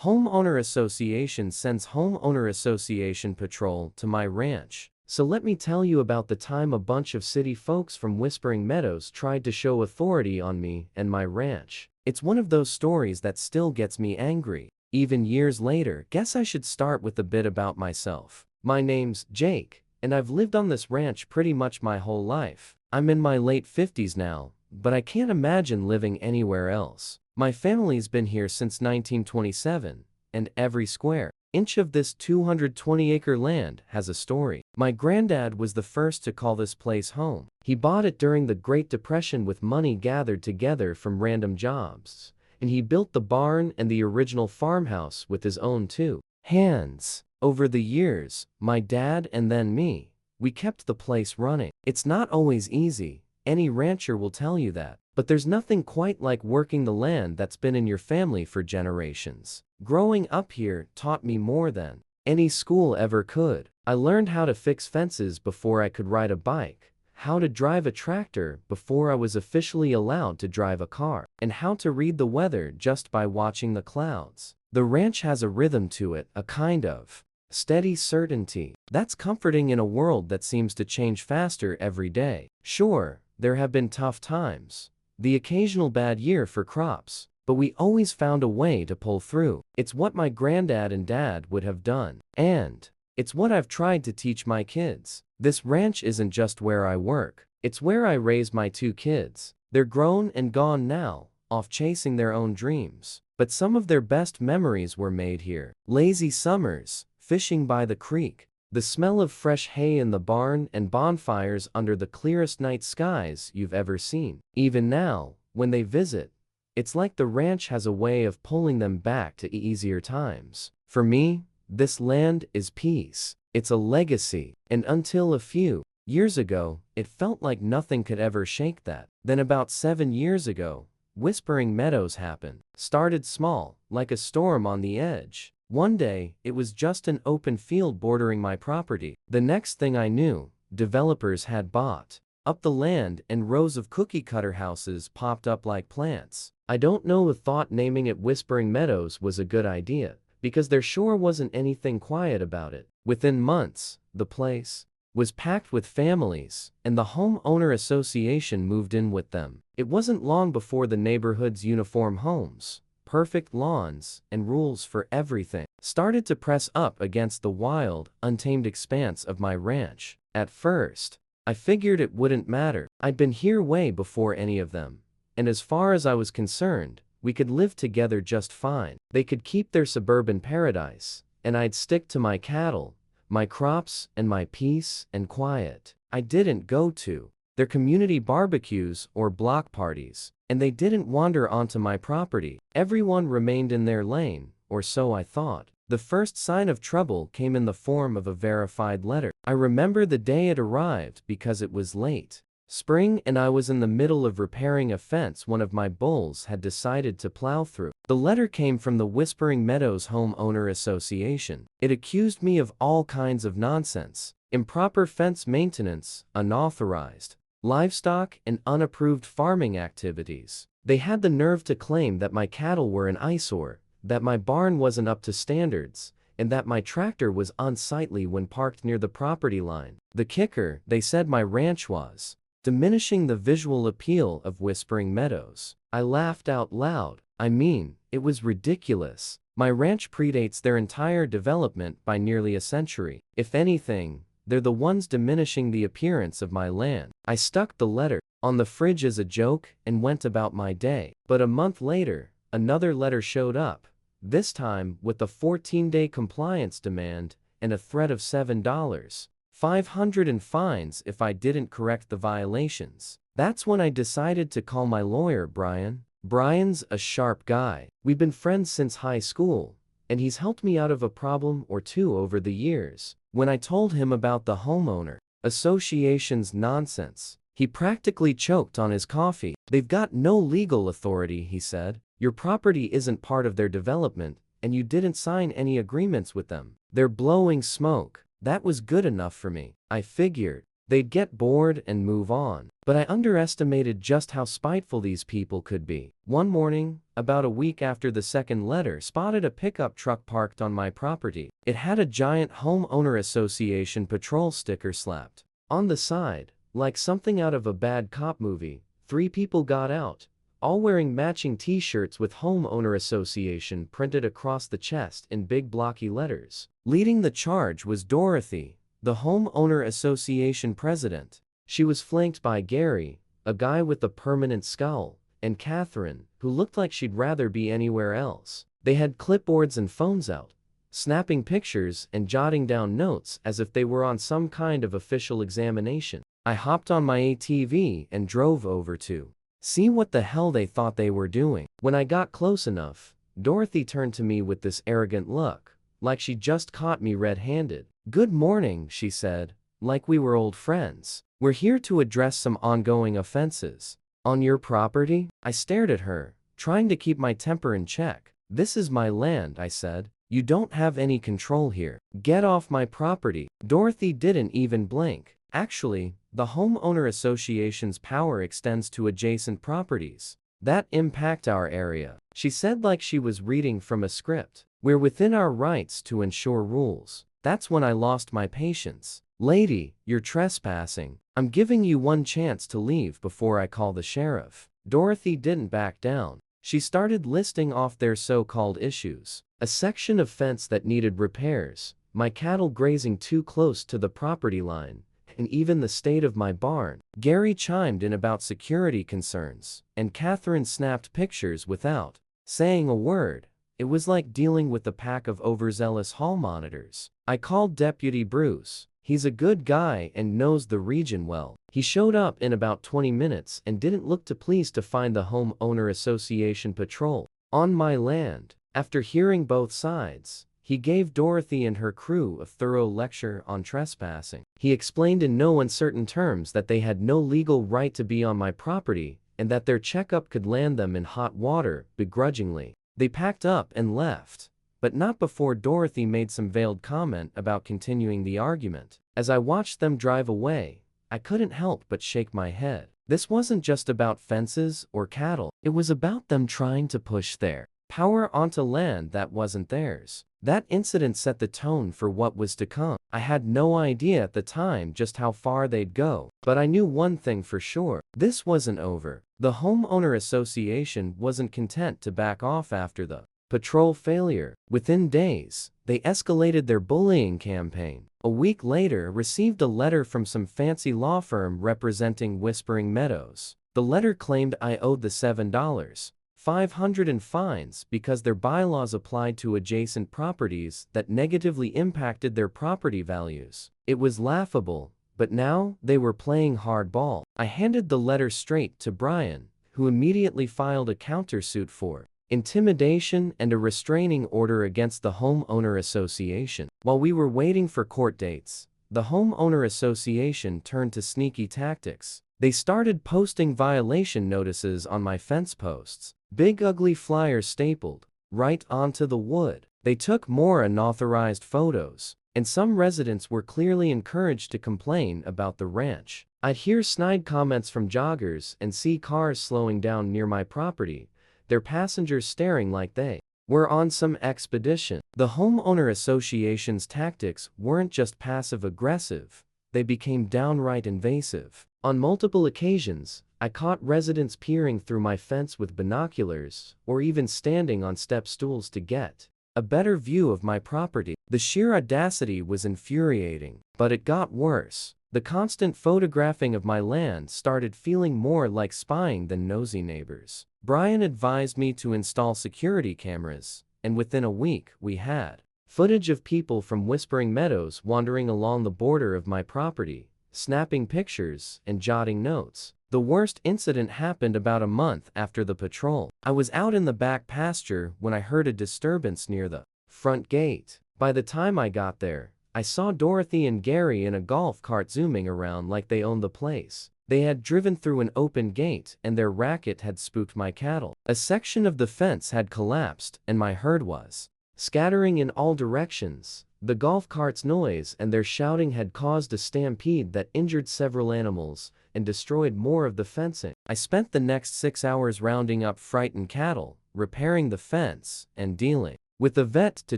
Homeowner Association sends Homeowner Association patrol to my ranch. So let me tell you about the time a bunch of city folks from Whispering Meadows tried to show authority on me and my ranch. It's one of those stories that still gets me angry, even years later. Guess I should start with a bit about myself. My name's Jake, and I've lived on this ranch pretty much my whole life. I'm in my late 50s now, but I can't imagine living anywhere else. My family's been here since 1927, and every square inch of this 220-acre land has a story. My granddad was the first to call this place home. He bought it during the Great Depression with money gathered together from random jobs, and he built the barn and the original farmhouse with his own two hands. Over the years, my dad and then me, we kept the place running. It's not always easy, any rancher will tell you that, but there's nothing quite like working the land that's been in your family for generations. Growing up here taught me more than any school ever could. I learned how to fix fences before I could ride a bike, how to drive a tractor before I was officially allowed to drive a car, and how to read the weather just by watching the clouds. The ranch has a rhythm to it, a kind of steady certainty that's comforting in a world that seems to change faster every day. Sure, there have been tough times, the occasional bad year for crops, but we always found a way to pull through. It's what my granddad and dad would have done, and it's what I've tried to teach my kids. This ranch isn't just where I work, it's where I raise my two kids. They're grown and gone now, off chasing their own dreams, but some of their best memories were made here. Lazy summers, fishing by the creek, the smell of fresh hay in the barn, and bonfires under the clearest night skies you've ever seen. Even now, when they visit, it's like the ranch has a way of pulling them back to easier times. For me, this land is peace. It's a legacy, and until a few years ago, it felt like nothing could ever shake that. Then about 7 years ago, Whispering Meadows happened. Started small, like a storm on the edge. One day, it was just an open field bordering my property. The next thing I knew, developers had bought up the land and rows of cookie-cutter houses popped up like plants. I don't know, thought naming it Whispering Meadows was a good idea, because there sure wasn't anything quiet about it. Within months, the place was packed with families, and the homeowner association moved in with them. It wasn't long before the neighborhood's uniform homes, perfect lawns, and rules for everything started to press up against the wild, untamed expanse of my ranch. At first, I figured it wouldn't matter. I'd been here way before any of them, and as far as I was concerned, we could live together just fine. They could keep their suburban paradise, and I'd stick to my cattle, my crops, and my peace and quiet. I didn't go to their community barbecues or block parties, and they didn't wander onto my property. Everyone remained in their lane, or so I thought. The first sign of trouble came in the form of a verified letter. I remember the day it arrived because it was late spring and I was in the middle of repairing a fence one of my bulls had decided to plow through. The letter came from the Whispering Meadows Homeowner Association. It accused me of all kinds of nonsense: improper fence maintenance, unauthorized livestock, and unapproved farming activities. They had the nerve to claim that my cattle were an eyesore, that my barn wasn't up to standards, and that my tractor was unsightly when parked near the property line. The kicker, they said my ranch was diminishing the visual appeal of Whispering Meadows. I laughed out loud. I mean, it was ridiculous. My ranch predates their entire development by nearly a century. If anything, they're the ones diminishing the appearance of my land. I stuck the letter on the fridge as a joke and went about my day. But a month later, another letter showed up, this time with a 14-day compliance demand and a threat of $7,500 in fines if I didn't correct the violations. That's when I decided to call my lawyer, Brian. Brian's a sharp guy. We've been friends since high school, and he's helped me out of a problem or two over the years. When I told him about the homeowner association's nonsense, he practically choked on his coffee. They've got no legal authority, he said. Your property isn't part of their development, and you didn't sign any agreements with them. They're blowing smoke. That was good enough for me. I figured, They'd get bored and move on. But I underestimated just how spiteful these people could be. One morning, about a week after the second letter, spotted a pickup truck parked on my property. It had a giant homeowner association patrol sticker slapped on the side, like something out of a bad cop movie. 3 people got out, all wearing matching t-shirts with homeowner association printed across the chest in big blocky letters. Leading the charge was Dorothy, the homeowner association president. She was flanked by Gary, a guy with a permanent scowl, and Catherine, who looked like she'd rather be anywhere else. They had clipboards and phones out, snapping pictures and jotting down notes as if they were on some kind of official examination. I hopped on my ATV and drove over to see what the hell they thought they were doing. When I got close enough, Dorothy turned to me with this arrogant look, like she just caught me red-handed. "Good morning," she said, like we were old friends. "We're here to address some ongoing offenses on your property." I stared at her, trying to keep my temper in check. "This is my land," I said. "You don't have any control here. Get off my property." Dorothy didn't even blink. "Actually, the homeowner association's power extends to adjacent properties that impact our area," she said like she was reading from a script. "We're within our rights to ensure rules." That's when I lost my patience. "Lady, you're trespassing. I'm giving you one chance to leave before I call the sheriff." Dorothy didn't back down. She started listing off their so-called issues. A section of fence that needed repairs, my cattle grazing too close to the property line, and even the state of my barn. Gary chimed in about security concerns, and Catherine snapped pictures without saying a word. It was like dealing with a pack of overzealous hall monitors. I called Deputy Bruce. He's a good guy and knows the region well. He showed up in about 20 minutes and didn't look too pleased to find the homeowner association patrol on my land. After hearing both sides, he gave Dorothy and her crew a thorough lecture on trespassing. He explained in no uncertain terms that they had no legal right to be on my property and that their checkup could land them in hot water begrudgingly. They packed up and left, but not before Dorothy made some veiled comment about continuing the argument. As I watched them drive away, I couldn't help but shake my head. This wasn't just about fences or cattle. It was about them trying to push their power onto land that wasn't theirs. That incident set the tone for what was to come. I had no idea at the time just how far they'd go, but I knew one thing for sure. This wasn't over. The homeowner association wasn't content to back off after the patrol failure. Within days, they escalated their bullying campaign. A week later, received a letter from some fancy law firm representing Whispering Meadows. The letter claimed I owed the $7,500 in fines because their bylaws applied to adjacent properties that negatively impacted their property values. It was laughable, but now they were playing hardball. I handed the letter straight to Brian, who immediately filed a countersuit for intimidation and a restraining order against the homeowner association. While we were waiting for court dates, the homeowner association turned to sneaky tactics. They started posting violation notices on my fence posts. Big ugly flyers stapled right onto the wood. They took more unauthorized photos, and some residents were clearly encouraged to complain about the ranch. I'd hear snide comments from joggers and see cars slowing down near my property, their passengers staring like they were on some expedition. The homeowner association's tactics weren't just passive-aggressive, they became downright invasive. On multiple occasions, I caught residents peering through my fence with binoculars, or even standing on step stools to get a better view of my property. The sheer audacity was infuriating, but it got worse. The constant photographing of my land started feeling more like spying than nosy neighbors. Brian advised me to install security cameras, and within a week, we had footage of people from Whispering Meadows wandering along the border of my property, snapping pictures and jotting notes. The worst incident happened about a month after the patrol. I was out in the back pasture when I heard a disturbance near the front gate. By the time I got there, I saw Dorothy and Gary in a golf cart zooming around like they owned the place. They had driven through an open gate and their racket had spooked my cattle. A section of the fence had collapsed and my herd was scattering in all directions. The golf cart's noise and their shouting had caused a stampede that injured several animals and destroyed more of the fencing. I spent the next 6 hours rounding up frightened cattle, repairing the fence, and dealing with a vet to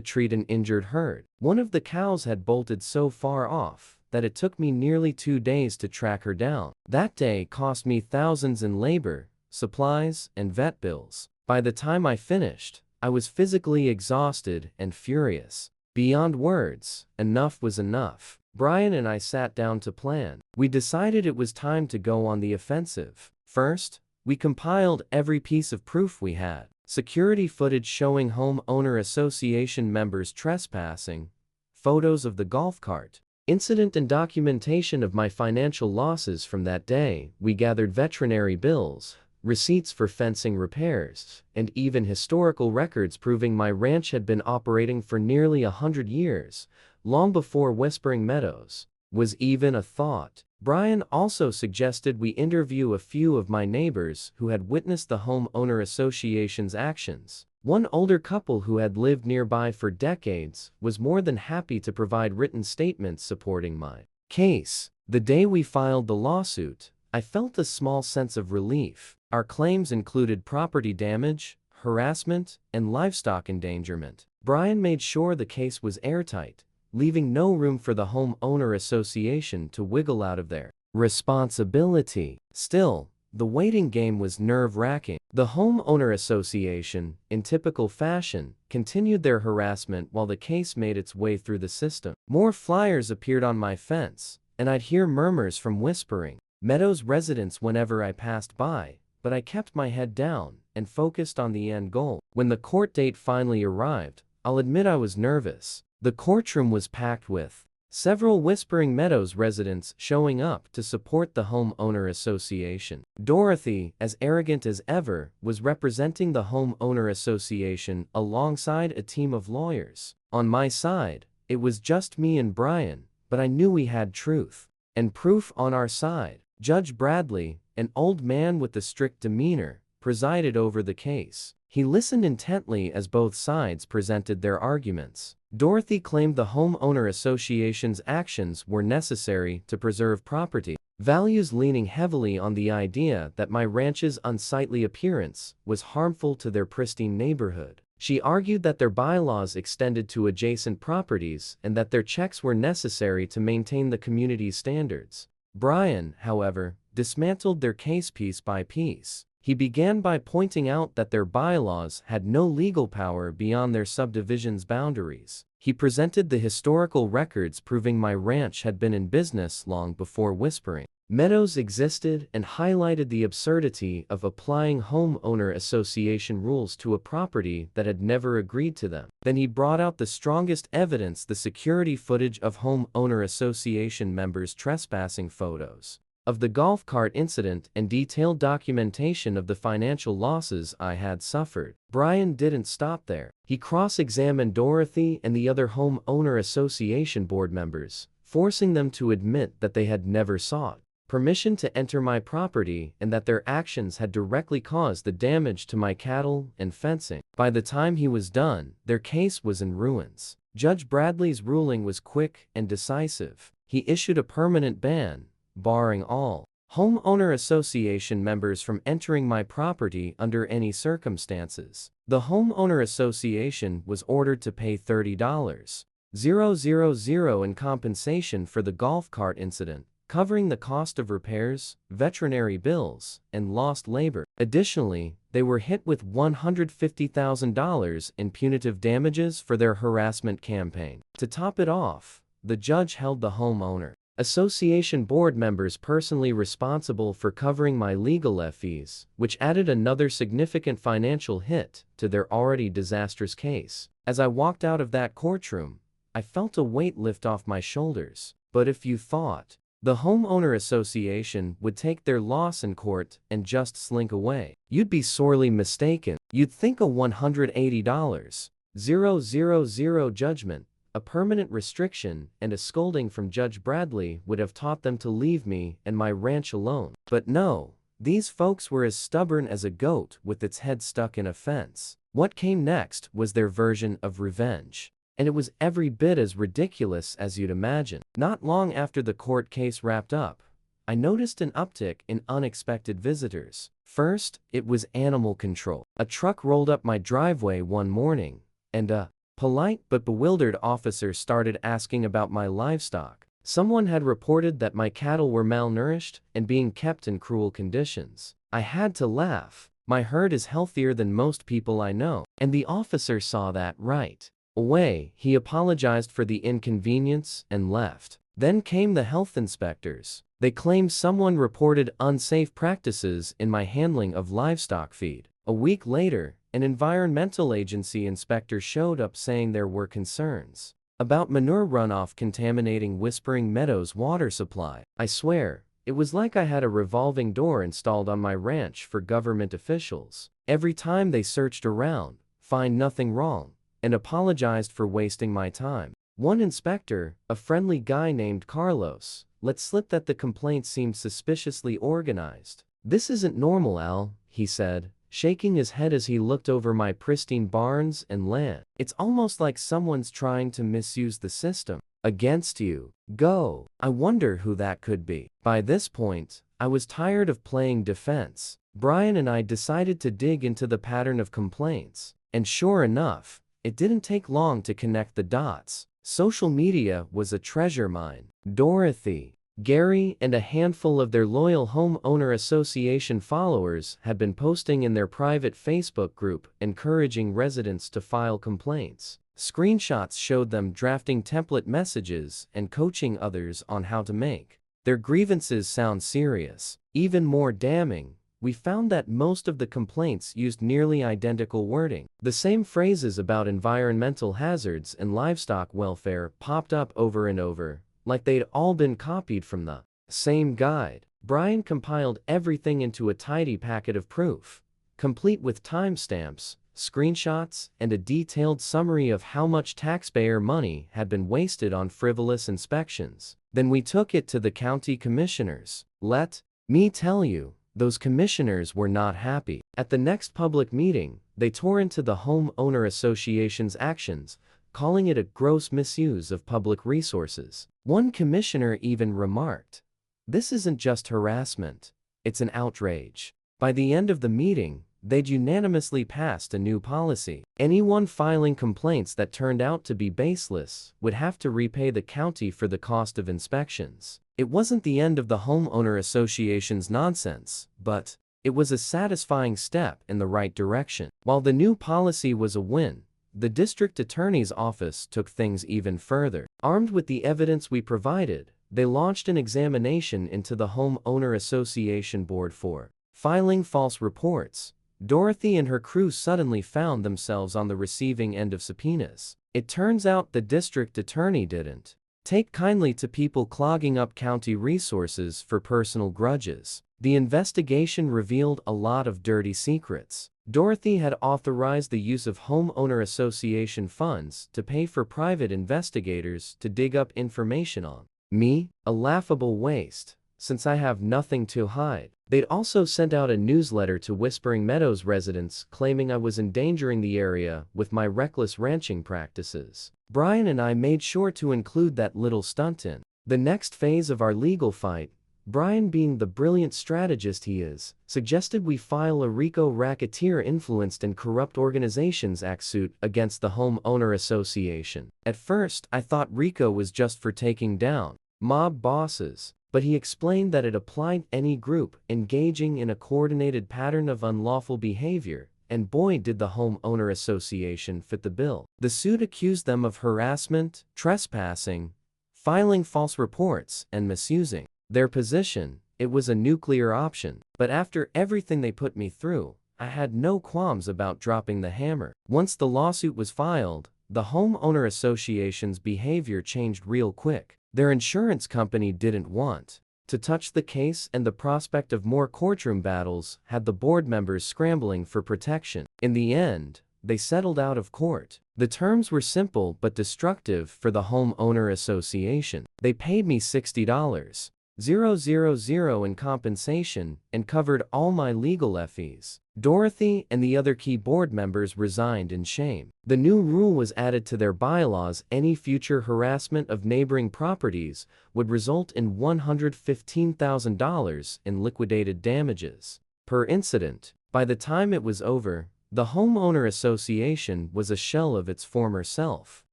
treat an injured herd. One of the cows had bolted so far off that it took me nearly 2 days to track her down. That day cost me thousands in labor, supplies, and vet bills. By the time I finished, I was physically exhausted and furious. Beyond words, enough was enough. Brian and I sat down to plan. We decided it was time to go on the offensive. First, we compiled every piece of proof we had. Security footage showing homeowner association members trespassing, photos of the golf cart incident, and documentation of my financial losses from that day. We gathered veterinary bills, receipts for fencing repairs, and even historical records proving my ranch had been operating for nearly 100 years, long before Whispering Meadows was even a thought. Brian also suggested we interview a few of my neighbors who had witnessed the homeowner association's actions. One older couple who had lived nearby for decades was more than happy to provide written statements supporting my case. The day we filed the lawsuit, I felt a small sense of relief. Our claims included property damage, harassment, and livestock endangerment. Brian made sure the case was airtight, leaving no room for the homeowner association to wiggle out of their responsibility. Still, the waiting game was nerve-wracking. The homeowner association, in typical fashion, continued their harassment while the case made its way through the system. More flyers appeared on my fence, and I'd hear murmurs from Whispering Meadows residents whenever I passed by, but I kept my head down and focused on the end goal. When the court date finally arrived, I'll admit I was nervous. The courtroom was packed with several Whispering Meadows residents showing up to support the homeowner association. Dorothy, as arrogant as ever, was representing the homeowner association alongside a team of lawyers. On my side, it was just me and Brian, but I knew we had truth and proof on our side. Judge Bradley, an old man with a strict demeanor, presided over the case. He listened intently as both sides presented their arguments. Dorothy claimed the homeowner association's actions were necessary to preserve property values, leaning heavily on the idea that my ranch's unsightly appearance was harmful to their pristine neighborhood. She argued that their bylaws extended to adjacent properties and that their checks were necessary to maintain the community's standards. Brian, however, dismantled their case piece by piece. He began by pointing out that their bylaws had no legal power beyond their subdivision's boundaries. He presented the historical records proving my ranch had been in business long before Whispering Meadows existed, and highlighted the absurdity of applying homeowner association rules to a property that had never agreed to them. Then he brought out the strongest evidence: the security footage of homeowner association members trespassing, photos of the golf cart incident, and detailed documentation of the financial losses I had suffered. Brian didn't stop there. He cross-examined Dorothy and the other homeowner association board members, forcing them to admit that they had never sought permission to enter my property and that their actions had directly caused the damage to my cattle and fencing. By the time he was done, their case was in ruins. Judge Bradley's ruling was quick and decisive. He issued a permanent ban, barring all homeowner association members from entering my property under any circumstances. The homeowner association was ordered to pay $30,000 in compensation for the golf cart incident, covering the cost of repairs, veterinary bills, and lost labor. Additionally, they were hit with $150,000 in punitive damages for their harassment campaign. To top it off, the judge held the homeowner association board members personally responsible for covering my legal fees, which added another significant financial hit to their already disastrous case. As I walked out of that courtroom, I felt a weight lift off my shoulders. But if you thought the homeowner association would take their loss in court and just slink away, you'd be sorely mistaken. You'd think a $180,000 judgment, a permanent restriction, and a scolding from Judge Bradley would have taught them to leave me and my ranch alone. But no, These folks were as stubborn as a goat with its head stuck in a fence. What came next was their version of revenge. And it was every bit as ridiculous as you'd imagine. Not long after the court case wrapped up, I noticed an uptick in unexpected visitors. First, it was animal control. A truck rolled up my driveway one morning, and a polite but bewildered officer started asking about my livestock. Someone had reported that my cattle were malnourished and being kept in cruel conditions. I had to laugh. My herd is healthier than most people I know, and the officer saw that right away. He apologized for the inconvenience and left. Then came the health inspectors. They claimed someone reported unsafe practices in my handling of livestock feed. A week later, an environmental agency inspector showed up saying there were concerns about manure runoff contaminating Whispering Meadows' water supply. I swear, it was like I had a revolving door installed on my ranch for government officials. Every time they searched around, find nothing wrong, and apologized for wasting my time. One inspector, a friendly guy named Carlos, let slip that the complaint seemed suspiciously organized. "This isn't normal, Al," he said, shaking his head as he looked over my pristine barns and land. "It's almost like someone's trying to misuse the system against you. Go." I wonder who that could be. By this point, I was tired of playing defense. Brian and I decided to dig into the pattern of complaints, and sure enough, it didn't take long to connect the dots. Social media was a treasure mine. Dorothy, Gary, and a handful of their loyal homeowner association followers had been posting in their private Facebook group encouraging residents to file complaints. Screenshots showed them drafting template messages and coaching others on how to make their grievances sound serious. Even more damning, we found that most of the complaints used nearly identical wording. The same phrases about environmental hazards and livestock welfare popped up over and over, like they'd all been copied from the same guide. Brian compiled everything into a tidy packet of proof, complete with timestamps, screenshots, and a detailed summary of how much taxpayer money had been wasted on frivolous inspections. Then we took it to the county commissioners. Let me tell you, those commissioners were not happy. At the next public meeting, they tore into the homeowner association's actions, calling it a gross misuse of public resources. One commissioner even remarked, "This isn't just harassment, it's an outrage." By the end of the meeting, they'd unanimously passed a new policy. Anyone filing complaints that turned out to be baseless would have to repay the county for the cost of inspections. It wasn't the end of the homeowner association's nonsense, but it was a satisfying step in the right direction. While the new policy was a win, the district attorney's office took things even further. Armed with the evidence we provided, they launched an examination into the homeowner association board for filing false reports. Dorothy and her crew suddenly found themselves on the receiving end of subpoenas. It turns out the district attorney didn't take kindly to people clogging up county resources for personal grudges. The investigation revealed a lot of dirty secrets. Dorothy had authorized the use of homeowner association funds to pay for private investigators to dig up information on me, a laughable waste, since I have nothing to hide. They'd also sent out a newsletter to Whispering Meadows residents claiming I was endangering the area with my reckless ranching practices. Brian and I made sure to include that little stunt in the next phase of our legal fight. Brian, being the brilliant strategist he is, suggested we file a RICO Racketeer-Influenced and Corrupt Organizations Act suit against the homeowner association. At first, I thought RICO was just for taking down mob bosses, but he explained that it applied any group engaging in a coordinated pattern of unlawful behavior, and boy did the homeowner association fit the bill. The suit accused them of harassment, trespassing, filing false reports, and misusing their position. It was a nuclear option, but after everything they put me through, I had no qualms about dropping the hammer. Once the lawsuit was filed, the homeowner association's behavior changed real quick. Their insurance company didn't want to touch the case, and the prospect of more courtroom battles had the board members scrambling for protection. In the end, they settled out of court. The terms were simple but destructive for the homeowner association. They paid me $60 $000 in compensation and covered all my legal fees. Dorothy and the other key board members resigned in shame. The new rule was added to their bylaws: any future harassment of neighboring properties would result in $115,000 in liquidated damages per incident. By the time it was over, the homeowner association was a shell of its former self.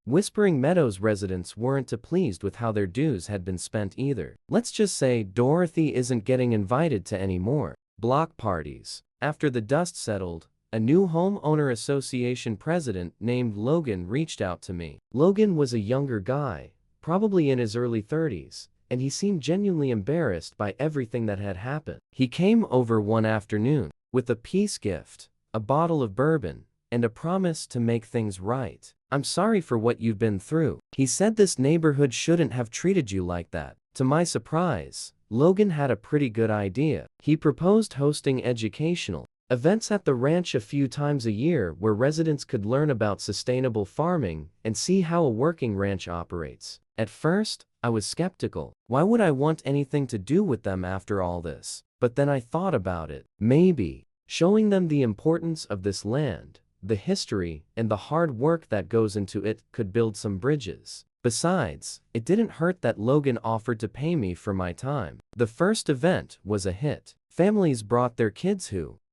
Whispering Meadows residents weren't too pleased with how their dues had been spent either. Let's just say Dorothy isn't getting invited to any more block parties. After the dust settled, a new homeowner association president named Logan reached out to me. Logan was a younger guy, probably in his early 30s, and he seemed genuinely embarrassed by everything that had happened. He came over one afternoon with a peace gift, a bottle of bourbon, and a promise to make things right. "I'm sorry for what you've been through," he said. "This neighborhood shouldn't have treated you like that." To my surprise, Logan had a pretty good idea. He proposed hosting educational events at the ranch a few times a year where residents could learn about sustainable farming and see how a working ranch operates. At first, I was skeptical. Why would I want anything to do with them after all this? But then I thought about it. Maybe showing them the importance of this land, the history, and the hard work that goes into it could build some bridges. Besides, it didn't hurt that Logan offered to pay me for my time. The first event was a hit. Families brought their kids who